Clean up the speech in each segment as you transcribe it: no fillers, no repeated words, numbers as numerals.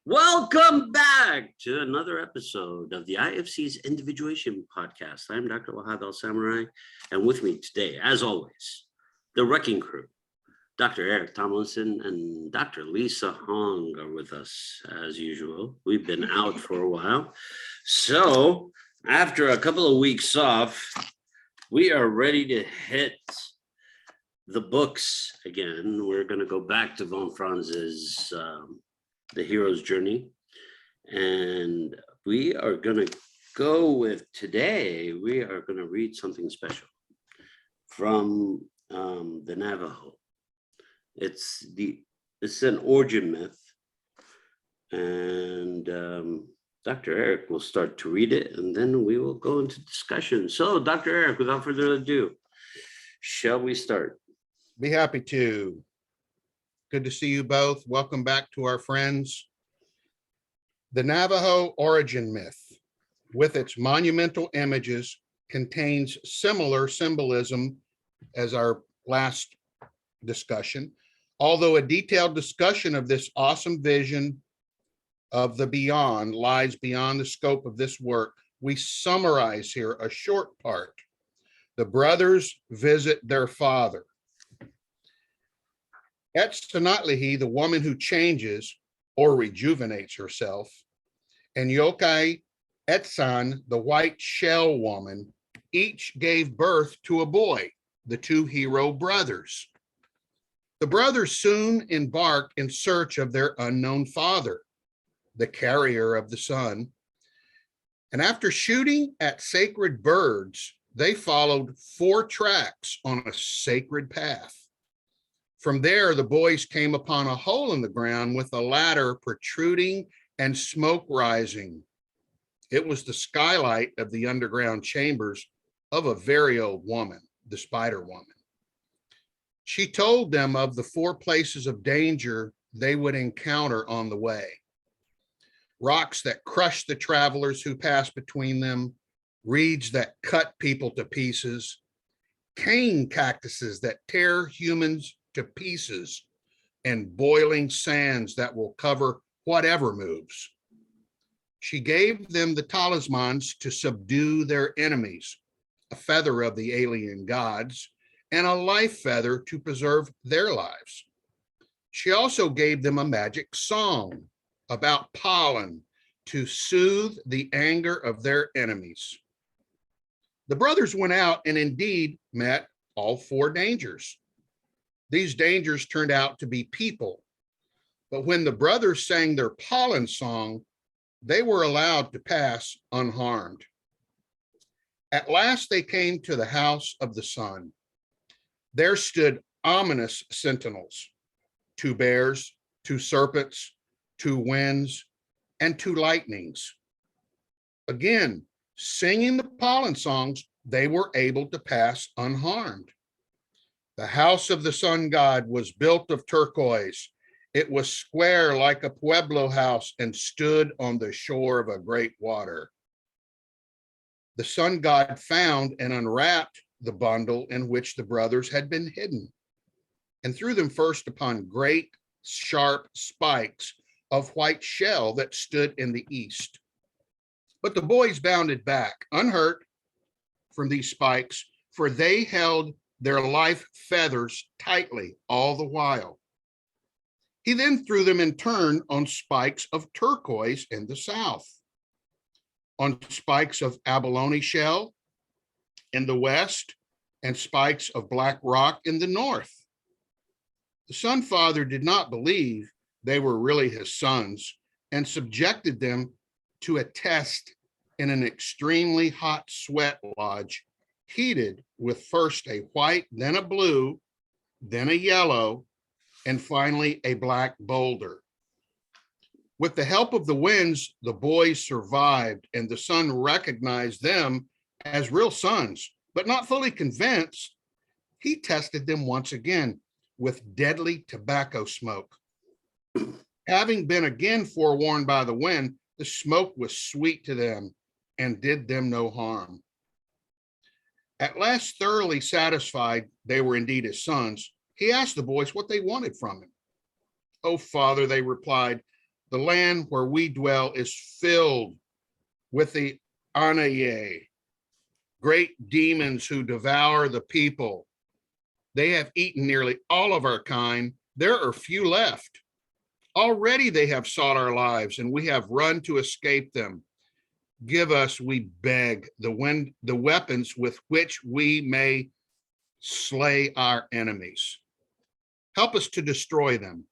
Welcome back to another episode of the IFC's Individuation podcast. I'm Dr. Lahab Al-Samarrai, and with me today, as always, the Wrecking Crew. Dr. Eric Tomlinson and Dr. Lisa Hong are with us as usual. We've been out for a while. So after a couple of weeks off, we are ready to hit the books again. We're going to go back to von Franz's The Hero's Journey. And we are going to go with today, we are going to read something special from the Navajo. It's an origin myth. And Dr. Eric will start to read it, and then we will go into discussion. So, Dr. Eric, without further ado, shall we start? Be happy to. Good to see you both. Welcome back to our friends. The Navajo origin myth, with its monumental images, contains similar symbolism as our last discussion. Although a detailed discussion of this awesome vision of the beyond lies beyond the scope of this work, we summarize here a short part. The brothers visit their father. Etsanatlihi, the woman who changes or rejuvenates herself, and Yokai Etsan, the white shell woman, each gave birth to a boy, the two hero brothers. The brothers soon embark in search of their unknown father, the carrier of the sun. And after shooting at sacred birds, they followed 4 tracks on a sacred path. From there, the boys came upon a hole in the ground with a ladder protruding and smoke rising. It was the skylight of the underground chambers of a very old woman, the spider woman. She told them of the 4 places of danger they would encounter on the way. Rocks that crush the travelers who pass between them, reeds that cut people to pieces, cane cactuses that tear humans to pieces, and boiling sands that will cover whatever moves. She gave them the talismans to subdue their enemies, a feather of the alien gods, and a life feather to preserve their lives. She also gave them a magic song about pollen to soothe the anger of their enemies. The brothers went out and indeed met all 4 dangers. These dangers turned out to be people, but when the brothers sang their pollen song, they were allowed to pass unharmed. At last they came to the house of the sun. There stood ominous sentinels, 2 bears, 2 serpents, 2 winds, and 2 lightnings. Again, singing the pollen songs, they were able to pass unharmed. The house of the sun god was built of turquoise. It was square like a Pueblo house and stood on the shore of a great water. The sun god found and unwrapped the bundle in which the brothers had been hidden, and threw them first upon great sharp spikes of white shell that stood in the east. But the boys bounded back, unhurt from these spikes, for they held their life feathers tightly all the while. He then threw them in turn on spikes of turquoise in the south, on spikes of abalone shell in the west, and spikes of black rock in the north. The sun father did not believe they were really his sons and subjected them to a test in an extremely hot sweat lodge, heated with first a white, then a blue, then a yellow, and finally a black boulder. With the help of the winds, the boys survived, and the sun recognized them as real sons, but not fully convinced. He tested them once again with deadly tobacco smoke. Having been again forewarned by the wind, the smoke was sweet to them and did them no harm. At last, thoroughly satisfied they were indeed his sons, he asked the boys what they wanted from him. "Oh, father," they replied, The land where we dwell is filled with the Anaye, great demons who devour the people. They have eaten nearly all of our kind. There are few left. Already they have sought our lives, and we have run to escape them. Give us, we beg, the weapons with which we may slay our enemies. Help us to destroy them.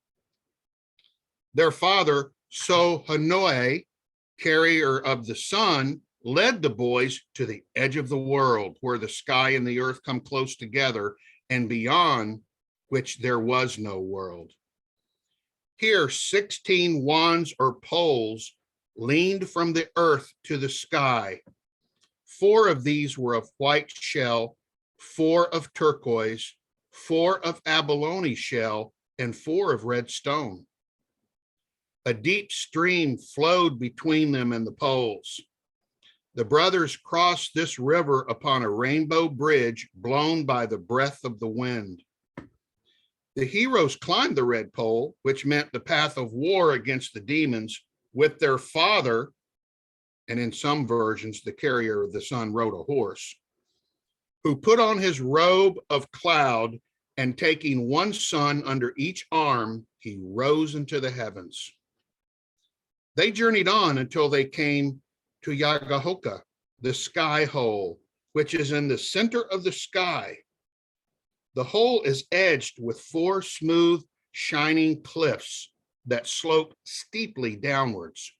Their father, Sohanoe, carrier of the sun, led the boys to the edge of the world, where the sky and the earth come close together, and beyond which there was no world. Here, 16 wands or poles leaned from the earth to the sky. 4 of these were of white shell, 4 of turquoise, 4 of abalone shell, and 4 of red stone. A deep stream flowed between them and the poles. The brothers crossed this river upon a rainbow bridge blown by the breath of the wind. The heroes climbed the red pole, which meant the path of war against the demons, with their father, and in some versions, the carrier of the sun rode a horse, who put on his robe of cloud, and taking one sun under each arm, he rose into the heavens. They journeyed on until they came to Yagahoka, the sky hole, which is in the center of the sky. The hole is edged with 4 smooth, shining cliffs that slope steeply downwards.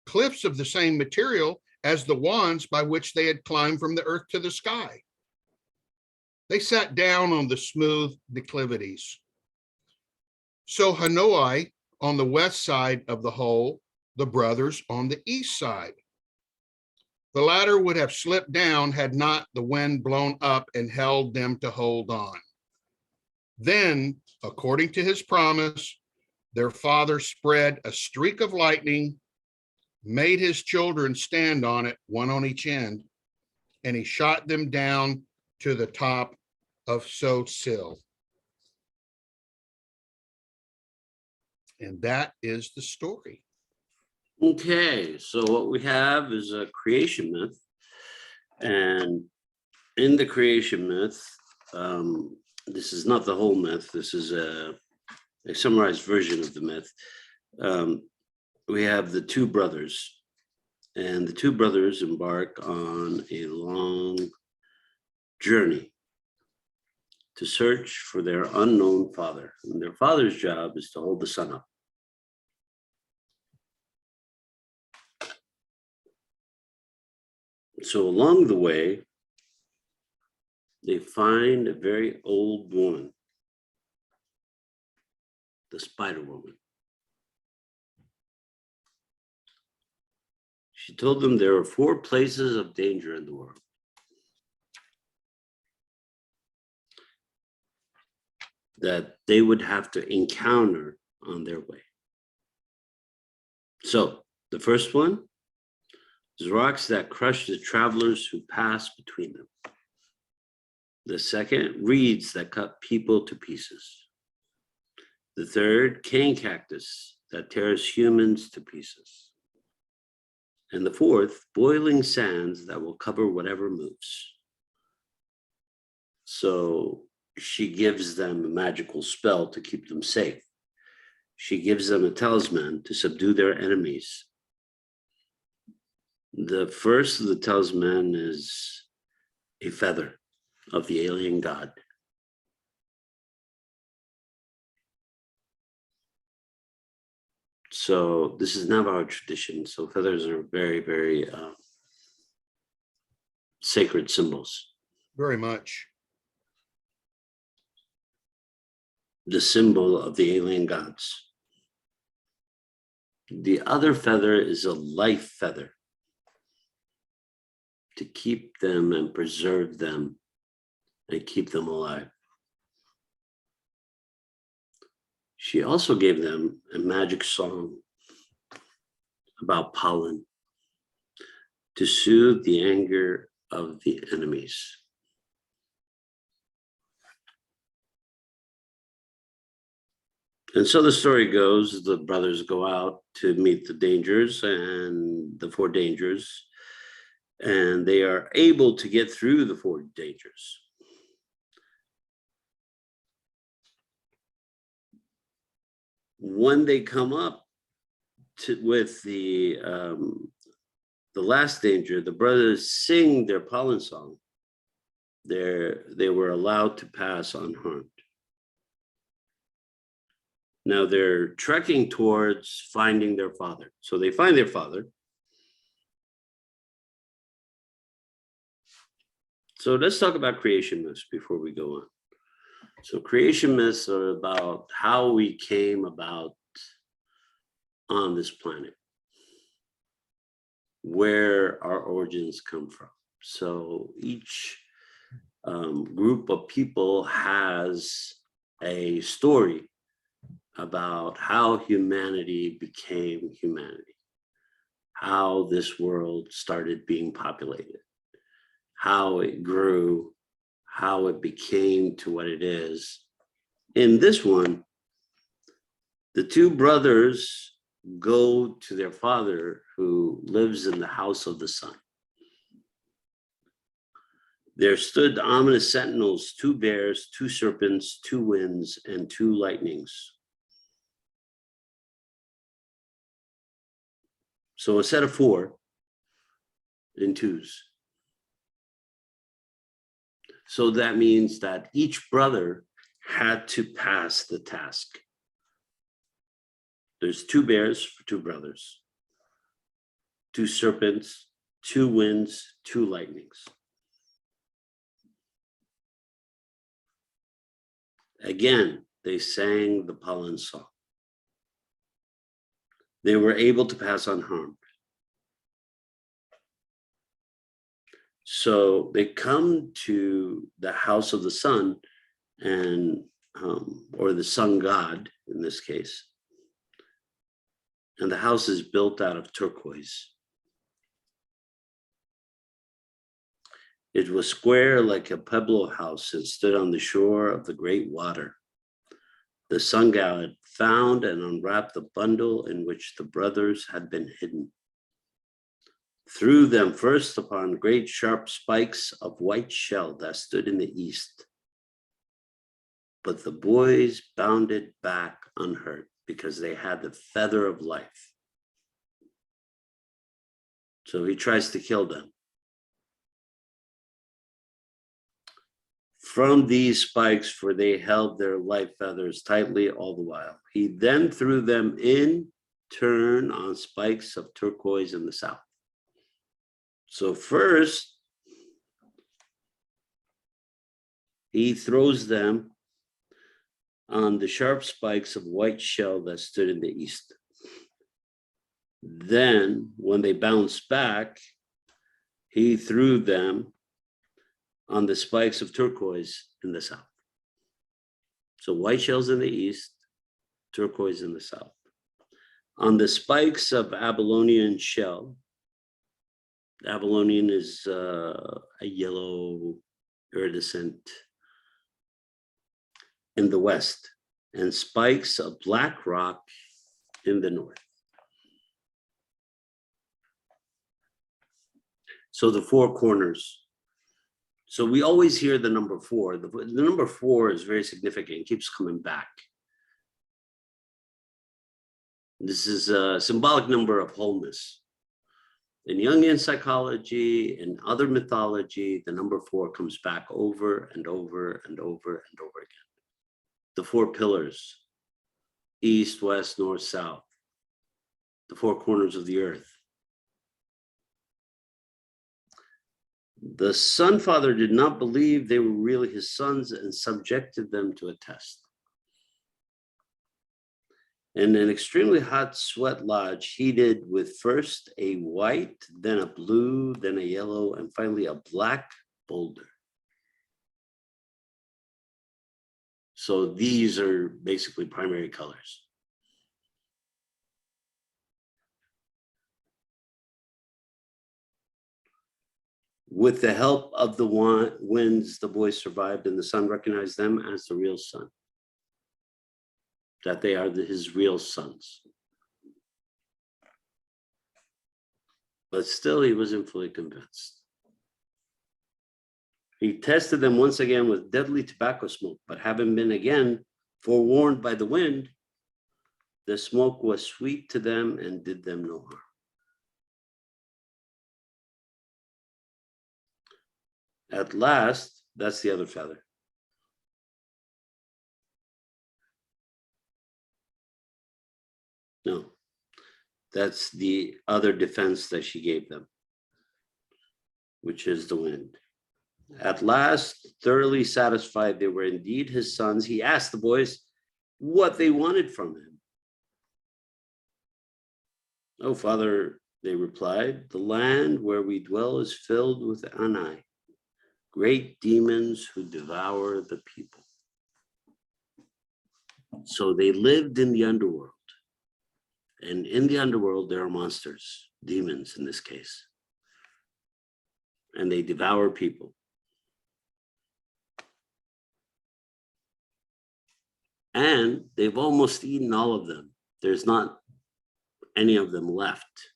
Cliffs of the same material as the wands by which they had climbed from the earth to the sky. They sat down on the smooth declivities. So Hanoi on the west side of the hole, the brothers on the east side. The latter would have slipped down had not the wind blown up and held them to hold on. Then, according to his promise, their father spread a streak of lightning, made his children stand on it, one on each end, and he shot them down to the top of So-Sil. And that is the story. Okay, so what we have is a creation myth. And in the creation myth, this is not the whole myth. This is a summarized version of the myth. We have the 2 brothers, and the 2 brothers embark on a long journey to search for their unknown father. And their father's job is to hold the sun up. So along the way, they find a very old woman, the spider woman. She told them there are 4 places of danger in the world. That they would have to encounter on their way. So the first one is rocks that crush the travelers who pass between them. The second, reeds that cut people to pieces. The third, cane cactus that tears humans to pieces. And the fourth, boiling sands that will cover whatever moves. So she gives them a magical spell to keep them safe. She gives them a talisman to subdue their enemies. The first of the talisman is a feather of the alien god. So this is Navajo tradition. So feathers are very, very sacred symbols. Very much. The symbol of the alien gods. The other feather is a life feather to keep them and preserve them and keep them alive. She also gave them a magic song about pollen to soothe the anger of the enemies. And so the story goes, the brothers go out to meet the dangers and the four dangers, and they are able to get through the four dangers. When they come up with the last danger, the brothers sing their pollen song. They were allowed to pass unharmed. Now they're trekking towards finding their father. So they find their father. So let's talk about creation myths before we go on. So creation myths are about how we came about on this planet, where our origins come from. So each group of people has a story about how humanity became humanity, how this world started being populated, how it grew, how it became to what it is. In this one, the two brothers go to their father who lives in the house of the sun. There stood ominous sentinels, two bears, two serpents, two winds, and two lightnings. So a set of four in twos. So that means that each brother had to pass the task. There's two bears for two brothers, two serpents, two winds, two lightnings. Again, they sang the pollen song. They were able to pass unharmed. So they come to the house of the sun, and or the sun god in this case. And the house is built out of turquoise. It was square like a pueblo house and stood on the shore of the great water. The sun god found and unwrapped the bundle in which the brothers had been hidden. Threw them first upon great sharp spikes of white shell that stood in the east. But the boys bounded back unhurt because they had the feather of life. So he tries to kill them. From these spikes, for they held their life feathers tightly all the while. He then threw them in turn on spikes of turquoise in the south. So first, he throws them on the sharp spikes of white shell that stood in the east. Then, when they bounced back, he threw them on the spikes of turquoise in the south. So white shells in the east, turquoise in the south. On the spikes of Babylonian shell, Babylonian is a yellow iridescent in the west, and spikes of black rock in the north. So the four corners. So we always hear the number four. The number four is very significant, it keeps coming back. This is a symbolic number of wholeness. In Jungian psychology and other mythology, the number four comes back over and over and over and over again. The four pillars, east, west, north, south, the four corners of the earth. The Sun Father did not believe they were really his sons and subjected them to a test. In an extremely hot sweat lodge heated with first a white, then a blue, then a yellow, and finally a black boulder. So these are basically primary colors. With the help of the winds, the boys survived, and the sun recognized them as the real sun. that they are his real sons. But still, he wasn't fully convinced. He tested them once again with deadly tobacco smoke, but having been again forewarned by the wind, the smoke was sweet to them and did them no harm. At last, that's the other feather. No, that's the other defense that she gave them, which is the wind. At last, thoroughly satisfied they were indeed his sons, he asked the boys what they wanted from him. "Oh, father," they replied, "the land where we dwell is filled with Anai, great demons who devour the people." So they lived in the underworld. And in the underworld, there are monsters, demons in this case. And they devour people. And they've almost eaten all of them. There's not any of them left.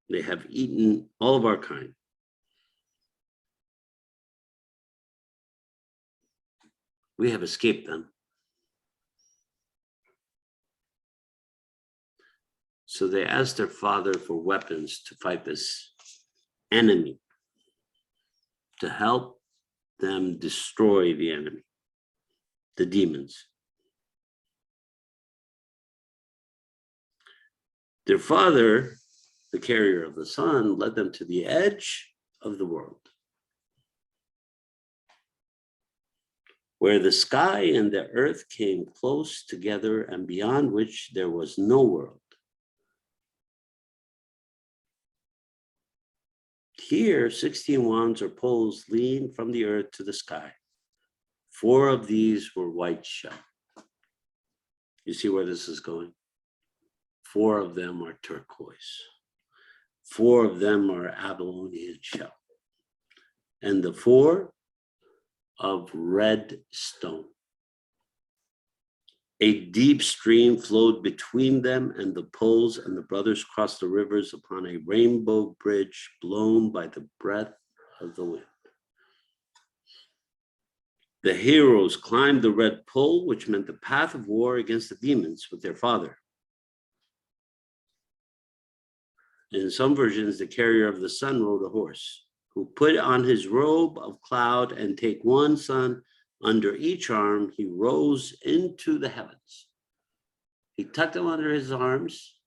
They have eaten all of our kind. We have escaped them. So they asked their father for weapons to fight this enemy, to help them destroy the enemy, the demons. Their father, the carrier of the sun, led them to the edge of the world, where the sky and the earth came close together and beyond which there was no world. Here, 16 wands or poles lean from the earth to the sky. 4 of these were white shell. You see where this is going? 4 of them are turquoise. 4 of them are Babylonian shell. And the 4 of red stone. A deep stream flowed between them and the poles, and the brothers crossed the rivers upon a rainbow bridge blown by the breath of the wind. The heroes climbed the red pole, which meant the path of war against the demons with their father. In some versions, the carrier of the sun rode a horse, who put on his robe of cloud and take one sun under each arm. He rose into the heavens. He tucked them under his arms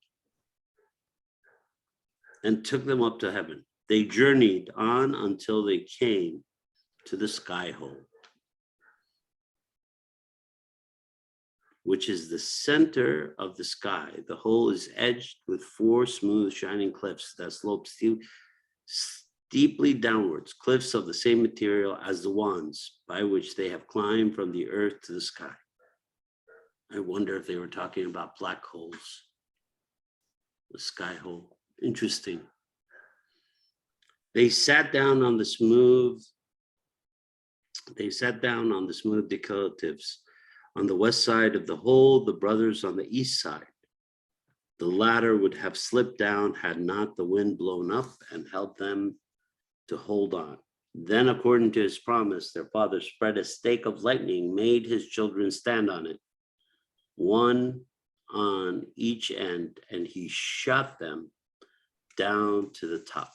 and took them up to heaven. They journeyed on until they came to the sky hole, which is the center of the sky. The hole is edged with 4 smooth, shining cliffs that slope steeply downwards, cliffs of the same material as the wands by which they have climbed from the earth to the sky. I wonder if they were talking about black holes, the sky hole. Interesting. They sat down on the smooth declivitives on the west side of the hole, the brothers on the east side. The latter would have slipped down had not the wind blown up and held them to hold on. Then, according to his promise, their father spread a stake of lightning, made his children stand on it, one on each end, and he shot them down to the top.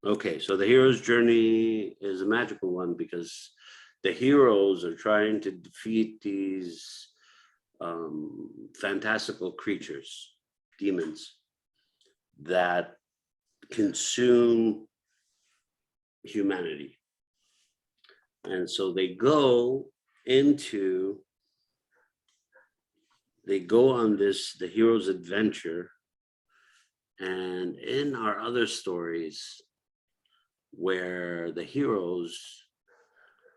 Okay, so the hero's journey is a magical one because the heroes are trying to defeat these fantastical creatures, demons, that consume humanity. And so they go on the hero's adventure. And in our other stories, where the heroes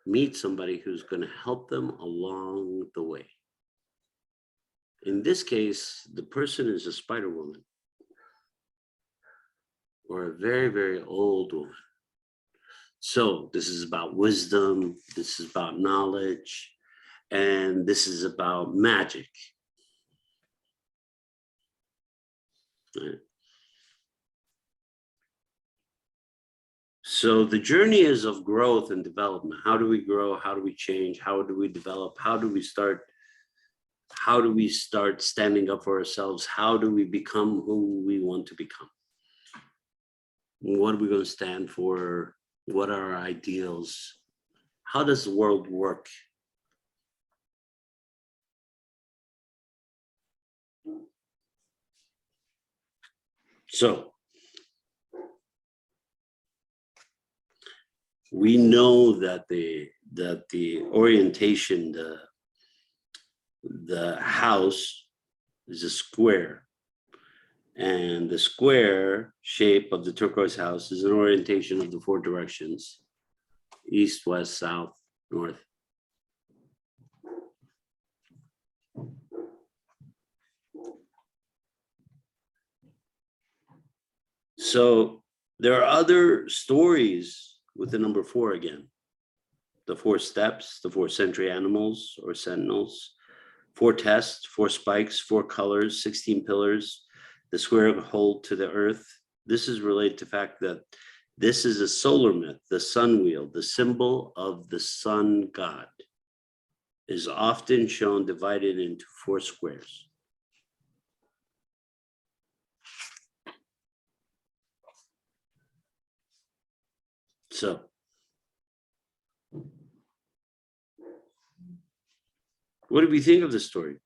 meet somebody who's going to help them along the way. In this case, the person is a spider woman or a very, very old woman So this is about wisdom, this is about knowledge, and this is about magic. Right. So the journey is of growth and development. How do we grow? How do we change? How do we develop? How do we start standing up for ourselves? How do we become who we want to become? What are we going to stand for? What are our ideals? How does the world work? So we know that the orientation, the house is a square, and the square shape of the turquoise house is an orientation of the four directions: east, west, south, north. So there are other stories with the number 4 again. The 4 steps, the 4 sentry animals or sentinels, 4 tests, 4 spikes, 4 colors, 16 pillars, the square hole to the earth. This is related to the fact that this is a solar myth. The sun wheel, the symbol of the sun god, is often shown divided into 4 squares. So, what do we think of the story?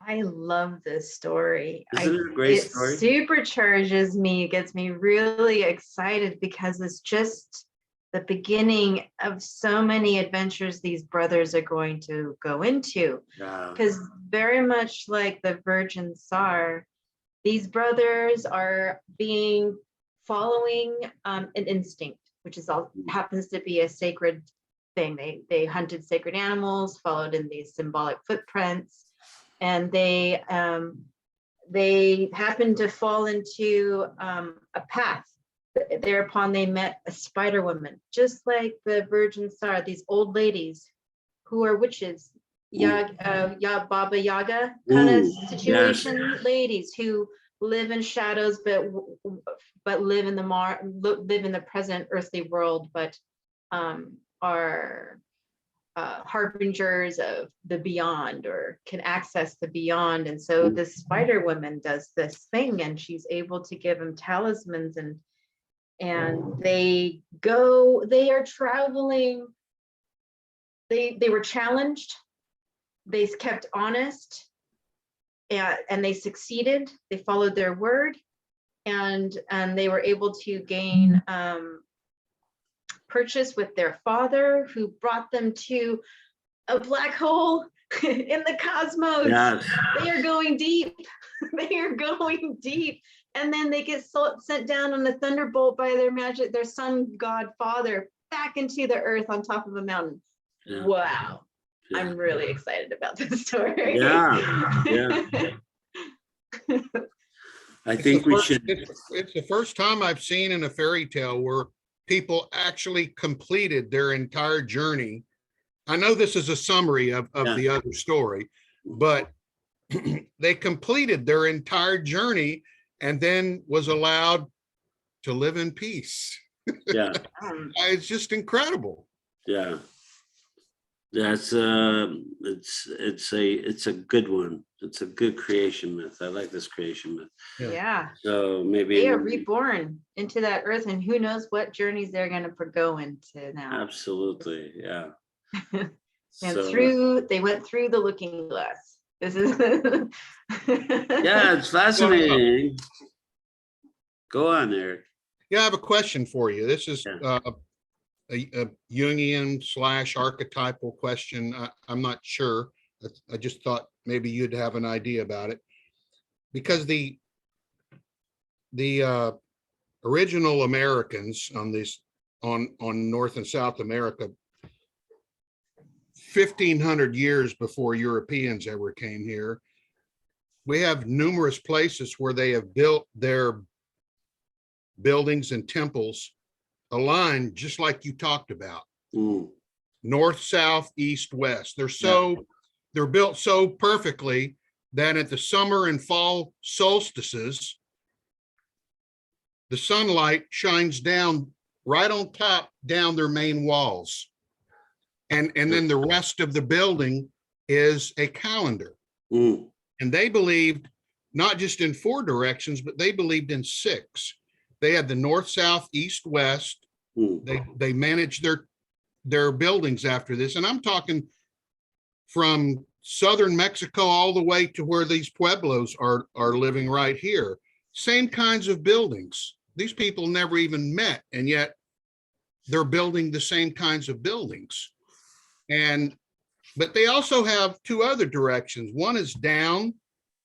I love this story. Isn't it a great it story? supercharges me, gets me really excited because it's just the beginning of so many adventures these brothers are going to go into. Yeah. Because very much like the Virgin Tsar, these brothers are following an instinct, which is all happens to be a sacred thing. They hunted sacred animals, followed in these symbolic footprints, and they happened to fall into a path. Thereupon they met a spider woman, just like the Virgin Tsar, these old ladies who are witches, Baba Yaga kind of situation, yes. Ladies who live in shadows, but live in the present earthly world, but are harbingers of the beyond, or can access the beyond. And so the spider woman does this thing, and she's able to give them talismans, and they are traveling. They were challenged, they kept honest, and they succeeded. They followed their word, and they were able to gain purchase with their father, who brought them to a black hole in the cosmos. Yes. They are going deep. They are going deep. And then they get sent down on a thunderbolt by their sun god father back into the earth on top of a mountain. Yeah. Wow. Yeah. I'm really excited about this story. Yeah. I think we should. It's the first time I've seen in a fairy tale where people actually completed their entire journey. I know this is a summary of the other story, but they completed their entire journey and then was allowed to live in peace. Yeah. It's just incredible. Yeah. That's it's a good one. It's a good creation myth. I like this creation myth. Yeah. So maybe they are reborn into that earth, and who knows what journeys they're going to go into now. Absolutely. Yeah. And they went through the looking glass. This is yeah, it's fascinating. Go on, Eric. Yeah, I have a question for you. This is a Jungian / archetypal question. I'm not sure. I just thought maybe you'd have an idea about it, because the original Americans on North and South America, 1,500 years before Europeans ever came here, we have numerous places where they have built their buildings and temples align just like you talked about. North, south, east, west. They're built so perfectly that at the summer and fall solstices, the sunlight shines down right on top down their main walls. And then the rest of the building is a calendar. And they believed not just in 4 directions, but they believed in 6. They had the north, south, east, west. They managed their buildings after this. And I'm talking from southern Mexico all the way to where these pueblos are living right here. Same kinds of buildings. These people never even met, and yet they're building the same kinds of buildings. But they also have 2 other directions. One is down,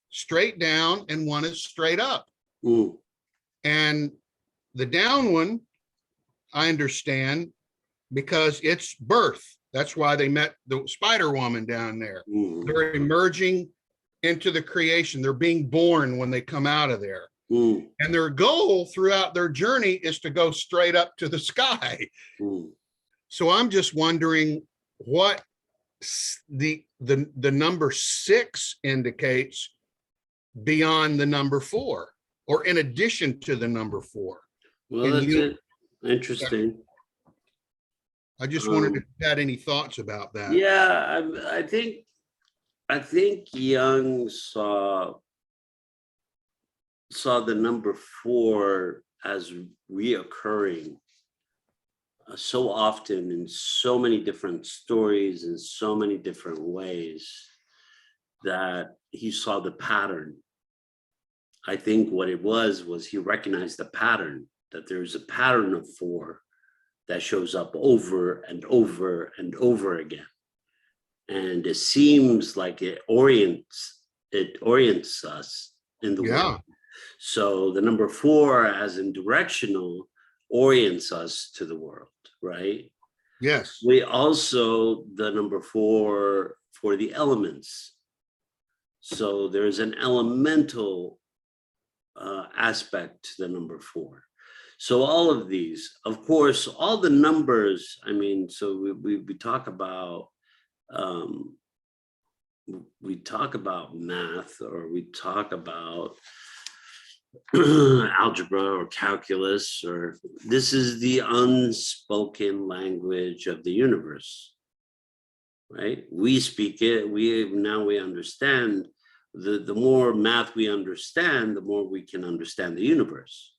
straight down, and one is straight up. And the down one, I understand, because it's birth. That's why they met the Spider Woman down there. They're emerging into the creation. They're being born when they come out of there. And their goal throughout their journey is to go straight up to the sky. So I'm just wondering what the number 6 indicates beyond the number 4, or in addition to the number 4. Well, that's it. Interesting. I just wondered if you had any thoughts about that. Yeah, I think Jung saw the number 4 as reoccurring so often in so many different stories in so many different ways that he saw the pattern. I think what it was he recognized the pattern, that there's a pattern of 4 that shows up over and over and over again. And it seems like it orients us in the world. So the number 4, as in directional, orients us to the world, right? Yes. We also, the number 4 for the elements. So there's an elemental aspect to the number 4. So all of these, of course, all the numbers, I mean, so we talk about math, or we talk about algebra or calculus, or this is the unspoken language of the universe, right? We speak it, we understand. The more math we understand, the more we can understand the universe.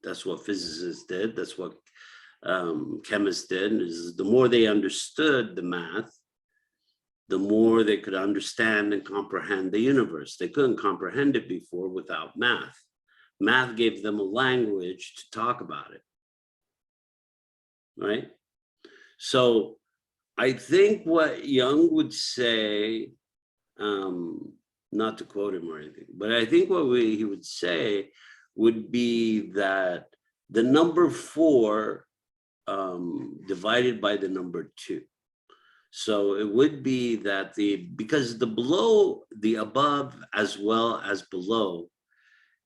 That's what physicists did. That's what chemists did. Is the more they understood the math, the more they could understand and comprehend the universe. They couldn't comprehend it before without math. Math gave them a language to talk about it, right? So I think what Jung would say, not to quote him or anything, but I think what he would say would be that the number 4 divided by the number 2. So it would be that because the above as well as below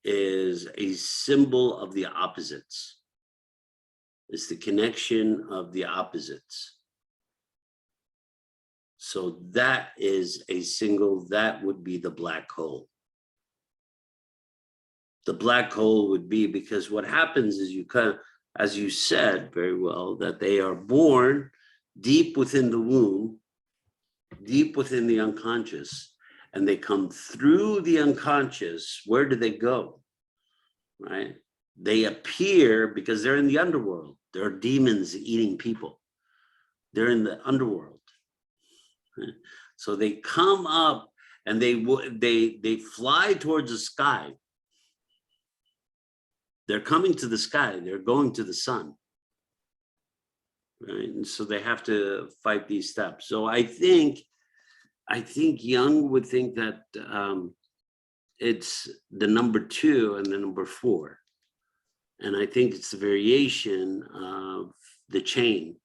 is a symbol of the opposites. It's the connection of the opposites. So that is that would be the black hole. The black hole would be, because what happens is as you said very well, that they are born deep within the womb, deep within the unconscious, and they come through the unconscious. Where do they go? Right? They appear because they're in the underworld. There are demons eating people. They're in the underworld. Right? So they come up and they fly towards the sky. They're coming to the sky. They're going to the sun. Right? And so they have to fight these steps. So I think Jung would think that it's the number 2 and the number 4. And I think it's the variation of the chain: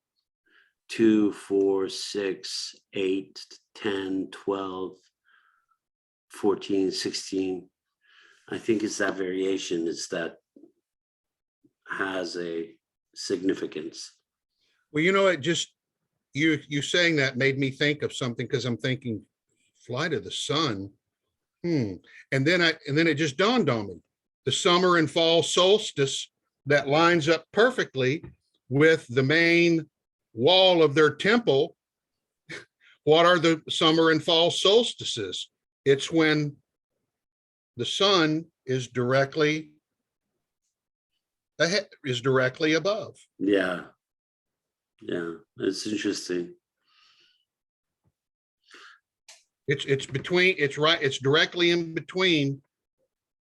2, 4, 6, 8, 10, 12, 14, 16. I think it's that variation. It's that has a significance. Well, you know, it just, you saying that made me think of something, because I'm thinking flight of the sun. And then it just dawned on me, the summer and fall solstice that lines up perfectly with the main wall of their temple. What are the summer and fall solstices? It's when the sun is directly ahead, is directly above. Yeah. Yeah, it's interesting. It's between, it's right, it's directly in between.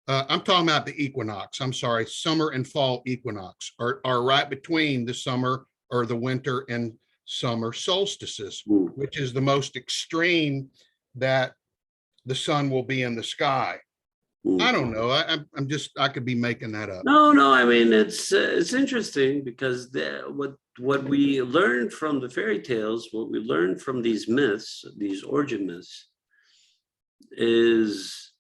I'm talking about the equinox. I'm sorry, summer and fall equinox are right between the summer or the winter and summer solstices, which is the most extreme that the sun will be in the sky. I don't know. I'm just, I could be making that up. No. I mean, it's interesting because what we learned from the fairy tales, what we learned from these myths, these origin myths, is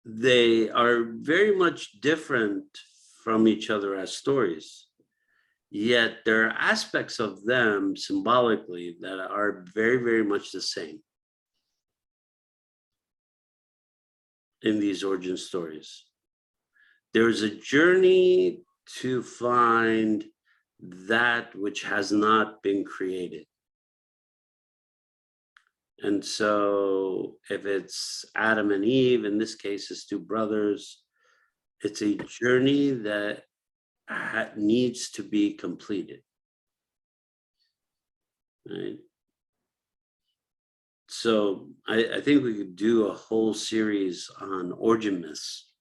they are very much different from each other as stories. Yet there are aspects of them symbolically that are very, very much the same in these origin stories. There's a journey to find that which has not been created. And so if it's Adam and Eve, in this case, it's two brothers, it's a journey that needs to be completed. Right? So I think we could do a whole series on origin myths,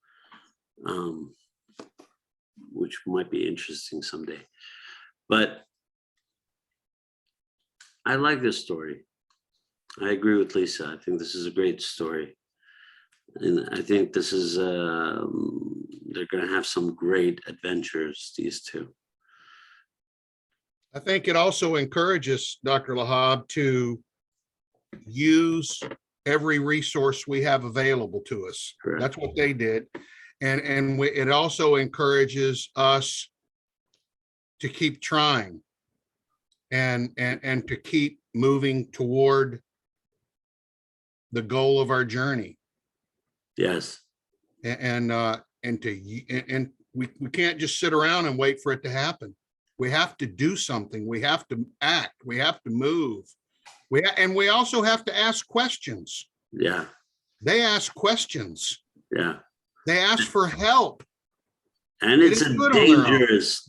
which might be interesting someday. But I like this story. I agree with Lisa. I think this is a great story. And I think this is, they're going to have some great adventures, these two. I think it also encourages Dr. Lahab to use every resource we have available to us. Correct. That's what they did. And it also encourages us to keep trying and to keep moving toward the goal of our journey. Yes. And we can't just sit around and wait for it to happen. We have to do something. We have to act. We have to move. And we also have to ask questions. Yeah. They ask questions. Yeah. They ask for help. And it's a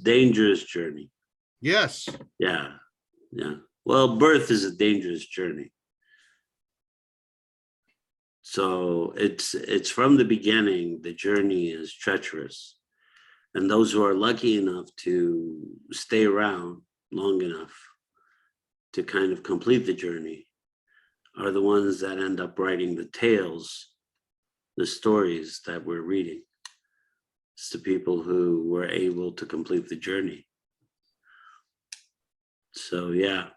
dangerous journey. Yes. Yeah. Yeah. Well, birth is a dangerous journey. So it's from the beginning, the journey is treacherous. And those who are lucky enough to stay around long enough to kind of complete the journey are the ones that end up writing the tales, the stories that we're reading. It's the people who were able to complete the journey. So, yeah.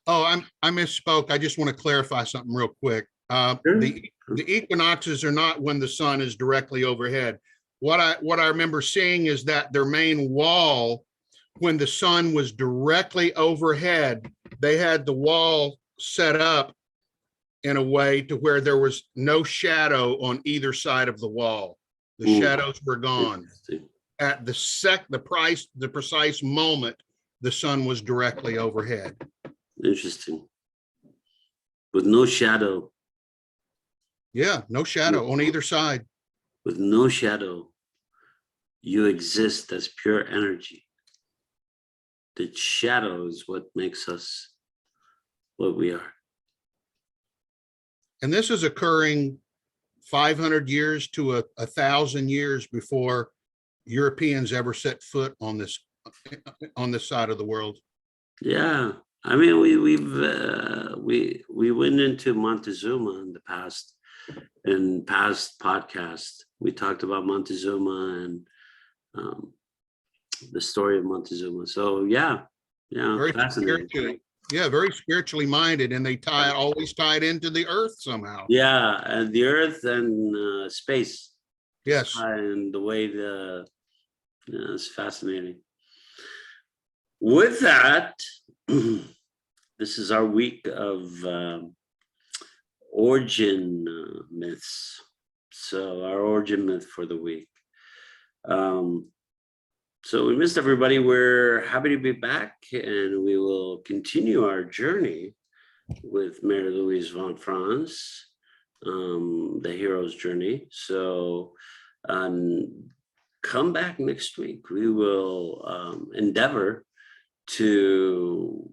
Oh, I misspoke. I just want to clarify something real quick. Sure. The equinoxes are not when the sun is directly overhead. What I remember seeing is that their main wall, when the sun was directly overhead, they had the wall set up in a way to where there was no shadow on either side of the wall. The shadows were gone. At the precise moment, the sun was directly overhead. Interesting. With no shadow. Yeah, no shadow on either side. With no shadow, you exist as pure energy. The shadow is what makes us what we are. And this is occurring 500 years to 1,000 years before Europeans ever set foot on this side of the world. Yeah, I mean, we went into Montezuma in the past, in past podcasts. We talked about Montezuma and the story of Montezuma. So yeah, Very fascinating. very spiritually minded, and they always tied into the earth somehow. Yeah, and the earth and space. Yes. And the way Yeah, it's fascinating. With that, this is our week of origin myths. So our origin myth for the week. So we missed everybody. We're happy to be back, and we will continue our journey with Mary Louise von Franz, the hero's journey. So come back next week. We will endeavor to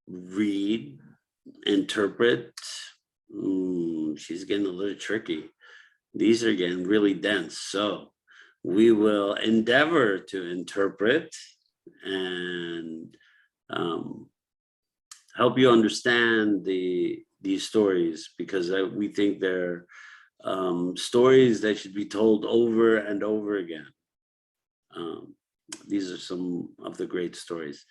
read, interpret. She's getting a little tricky. These are getting really dense. So we will endeavor to interpret and help you understand these stories, because we think they're stories that should be told over and over again. These are some of the great stories.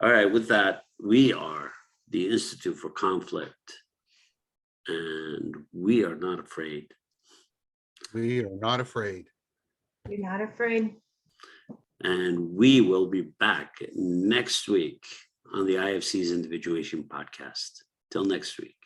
All right, with that, we are the Institute for Conflict, and we are not afraid. We are not afraid. You're not afraid. And we will be back next week on the IFC's Individuation podcast. Till next week.